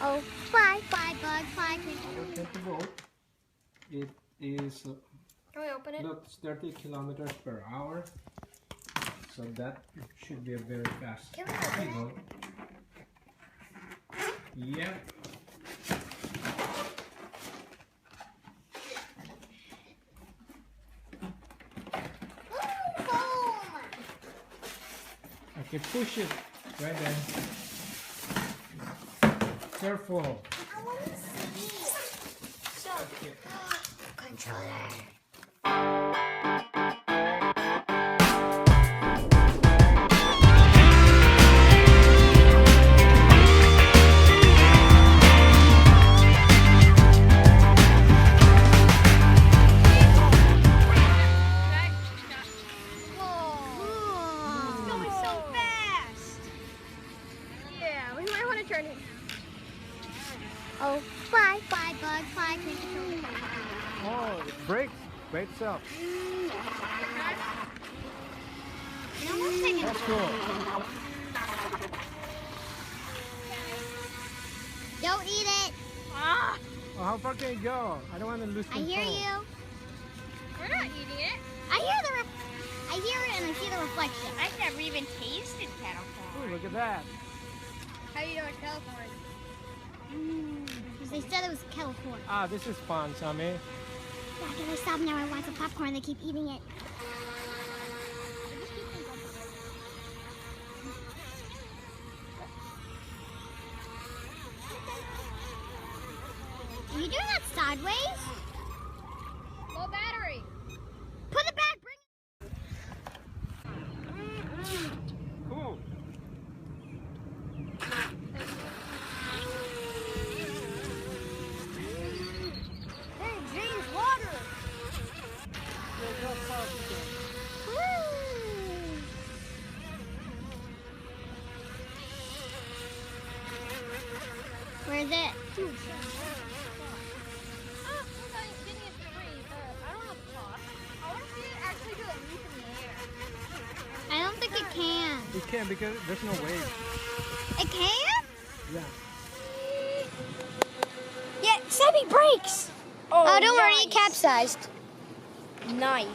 Oh, fly, fly, bug, fly. Our volt. It is. Can we open it? Look, it's 30 kilometers per hour. So that should be a very fast. Can we open it? Yep. Okay, push it right then. Careful. I want to see. So, Okay. controller. Oh, fly, fly, bug, fly. Oh, it breaks up. That's cool. Don't eat it. Ah, Oh, how far can you go? I don't want to lose I control. hear you. we're not eating it. I hear it and I see the reflection. I've never even tasted cattle corn. Ooh, look at that. How do you know it's cattle corn? They said it was kettle corn. Ah, this is fun, Sammy. Yeah, can I stop now? I want some popcorn. They keep eating it. Are you doing that sideways? Low battery. Put it back. Bring Cool. Hey, James, water. Where is it? I don't think it can. It can't because there's no wave. It can? Yeah. Yeah, Sammy brakes. Oh, don't worry, it capsized. Nice.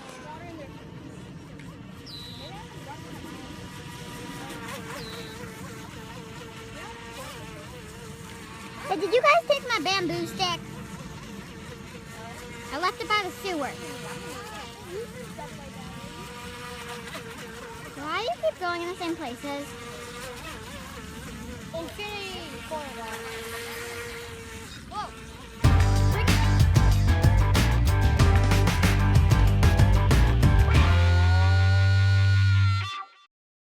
Hey, did you guys take my bamboo stick? I left it by the sewer. Why do you keep going in the same places? Infinity corner.